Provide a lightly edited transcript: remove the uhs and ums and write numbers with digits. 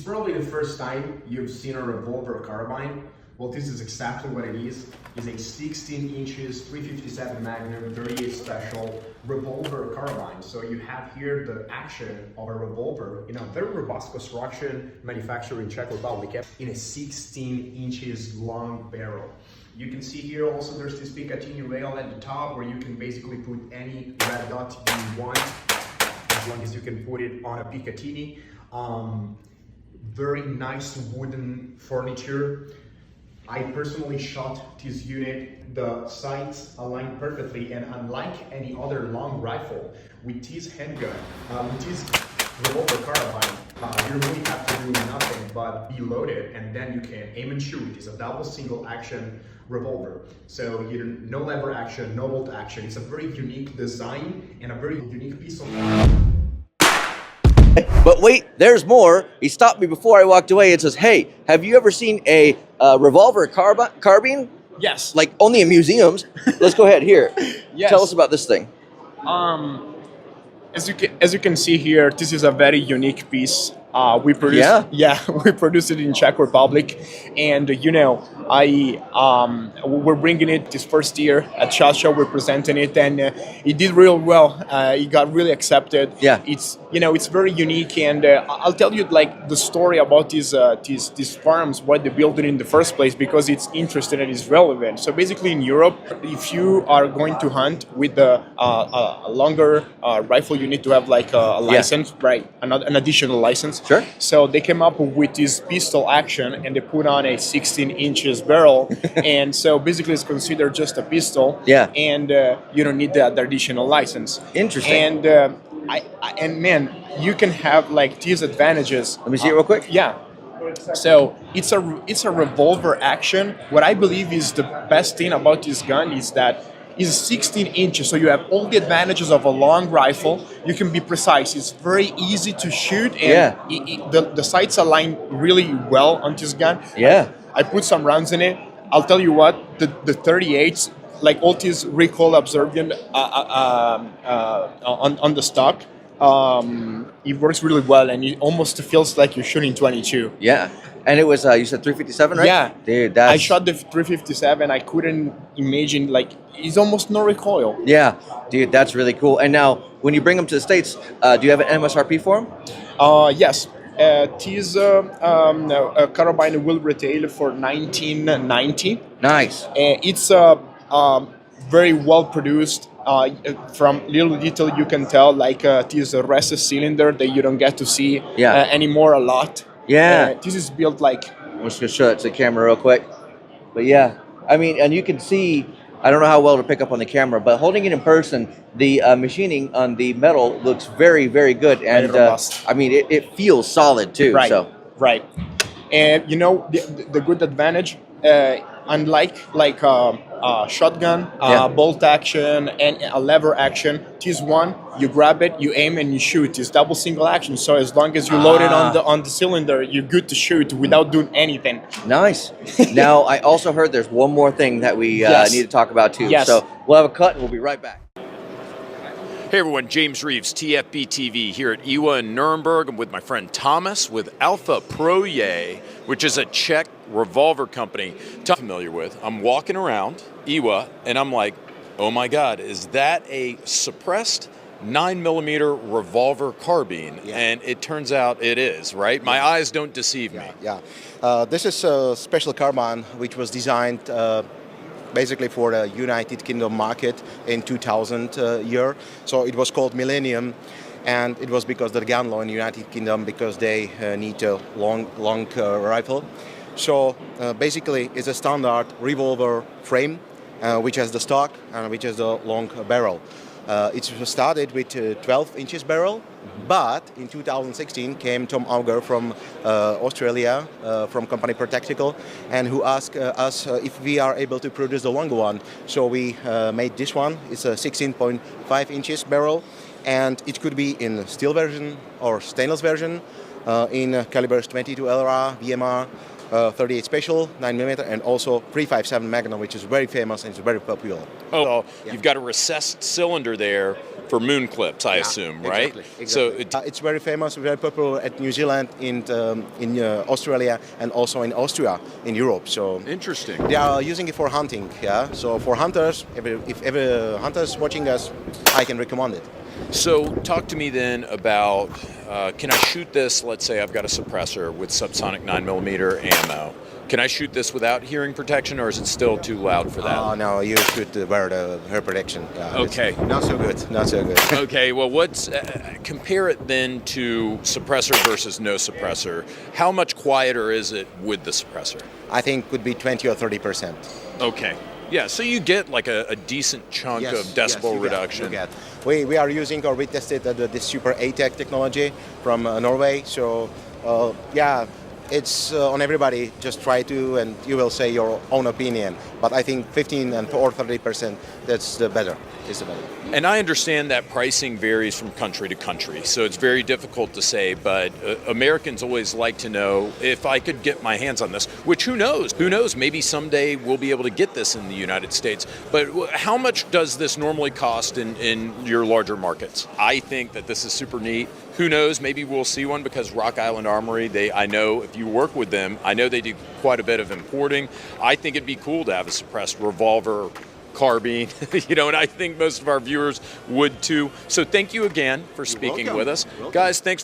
probably the first time you've seen a revolver carbine. Well, this is exactly what it is. It's a 16 inches, 357 Magnum, 38 Special revolver carbine. So you have here the action of a revolver in a very robust construction, manufactured in Czech Republic, in a 16 inches long barrel. You can see here also there's this Picatinny rail at the top where you can basically put any red dot you want, as long as you can put it on a Picatinny. Very nice wooden furniture. I personally shot this unit, the sights align perfectly, and unlike any other long rifle, with this handgun, with this revolver carbine, you really have to do nothing but be loaded, and then you can aim and shoot. It's a double single action revolver. So no lever action, no bolt action. It's a very unique design and a very unique piece of But wait, there's more. He stopped me before I walked away and says, "Hey, have you ever seen a revolver carbine? Yes. Like only in museums." Let's go ahead here. Yes. Tell us about this thing. As you can see here, this is a very unique piece. We produce, we produce it in Czech Republic, and we're bringing it this first year at SHOT Show. We're presenting it, and it did real well. It got really accepted. Yeah, it's very unique, and I'll tell you like the story about these farms, why they built it in the first place, because it's interesting and it's relevant. So basically, in Europe, if you are going to hunt with a longer rifle, you need to have like a license, right? An additional license. Sure. So they came up with this pistol action, and they put on a 16 inches barrel, and so basically it's considered just a pistol. Yeah. And you don't need that additional license. Interesting. And man, you can have like these advantages. Let me see it real quick. Yeah. So it's a revolver action. What I believe is the best thing about this gun is that it's 16 inches, so you have all the advantages of a long rifle. You can be precise. It's very easy to shoot, and the sights align really well on this gun. Yeah. I put some rounds in it. I'll tell you what, the 38s, like all these recoil absorbent on the stock, it works really well, and it almost feels like you're shooting 22. Yeah. And it was, you said 357, right? Yeah. Dude, I shot the 357. I couldn't imagine, like, it's almost no recoil. Yeah. Dude, that's really cool. And now, when you bring them to the States, do you have an MSRP for them? Yes. This carbine will retail for $19.90. Nice. It's very well produced. From little detail you can tell, like this rest cylinder that you don't get to see anymore a lot. Yeah. This is built like... I'm just going to show it to the camera real quick. But yeah, I mean, and you can see, I don't know how well to pick up on the camera, but holding it in person, the machining on the metal looks very, very good. And I mean, it feels solid too. Right, so. Right. And the good advantage, unlike like shotgun, bolt action, and a lever action, this one, you grab it, you aim, and you shoot. It's double single action, so as long as you load it on the cylinder, you're good to shoot without doing anything. Nice. Now, I also heard there's one more thing that we need to talk about too. Yes. So we'll have a cut, and we'll be right back. Hey everyone, James Reeves, TFB TV here at IWA in Nuremberg. I'm with my friend Thomas with Alpha Proye, which is a Czech revolver company I'm familiar with. I'm walking around IWA and I'm like, oh my God, is that a suppressed 9mm revolver carbine? Yeah. And it turns out it is, right? My eyes don't deceive me. Yeah. This is a special carbine which was designed basically for the United Kingdom market in 2000 year. So it was called Millennium, and it was because of the gun law in the United Kingdom, because they need a long rifle. So basically it's a standard revolver frame which has the stock and which has the long barrel. It started with 12 inches barrel, but in 2016 came Tom Auger from Australia, from company Protectical, and who asked us if we are able to produce the longer one. So we made this one. It's a 16.5 inches barrel, and it could be in steel version or stainless version, in calibers 22 LR, VMR, 38 Special 9mm, and also 357 Magnum, which is very famous and it's very popular. Oh, Yeah. you've got a recessed cylinder there for moon clips, I assume, right? Exactly. So It's very famous, very popular at New Zealand, in Australia, and also in Austria, in Europe. So interesting. they are using it for hunting. Yeah. So for hunters, if ever hunters watching us, I can recommend it. So talk to me then about, can I shoot this, let's say I've got a suppressor with subsonic 9mm ammo. Can I shoot this without hearing protection, or is it still too loud for that? Oh no, you should wear the hair protection. Yeah, Okay. it's not so good. Not so good. Okay, well, compare it then to suppressor versus no suppressor. How much quieter is it with the suppressor? I think could be 20 or 30%. Okay. Yeah, so you get like a decent chunk of decibel you reduction. get. We are using, or we tested the Super ATEC technology from Norway. So yeah, it's on everybody. Just try to, and you will say your own opinion. But I think 15 or 30%, that's the better. Is the better. And I understand that pricing varies from country to country, so it's very difficult to say, but Americans always like to know if I could get my hands on this, which who knows? Who knows? Maybe someday we'll be able to get this in the United States. But how much does this normally cost in your larger markets? I think that this is super neat. Who knows? Maybe we'll see one, because Rock Island Armory, I know if you work with them, I know they do quite a bit of importing. I think it'd be cool to have a suppressed revolver carbine, and I think most of our viewers would too. So thank you again for speaking with us. Guys, thanks.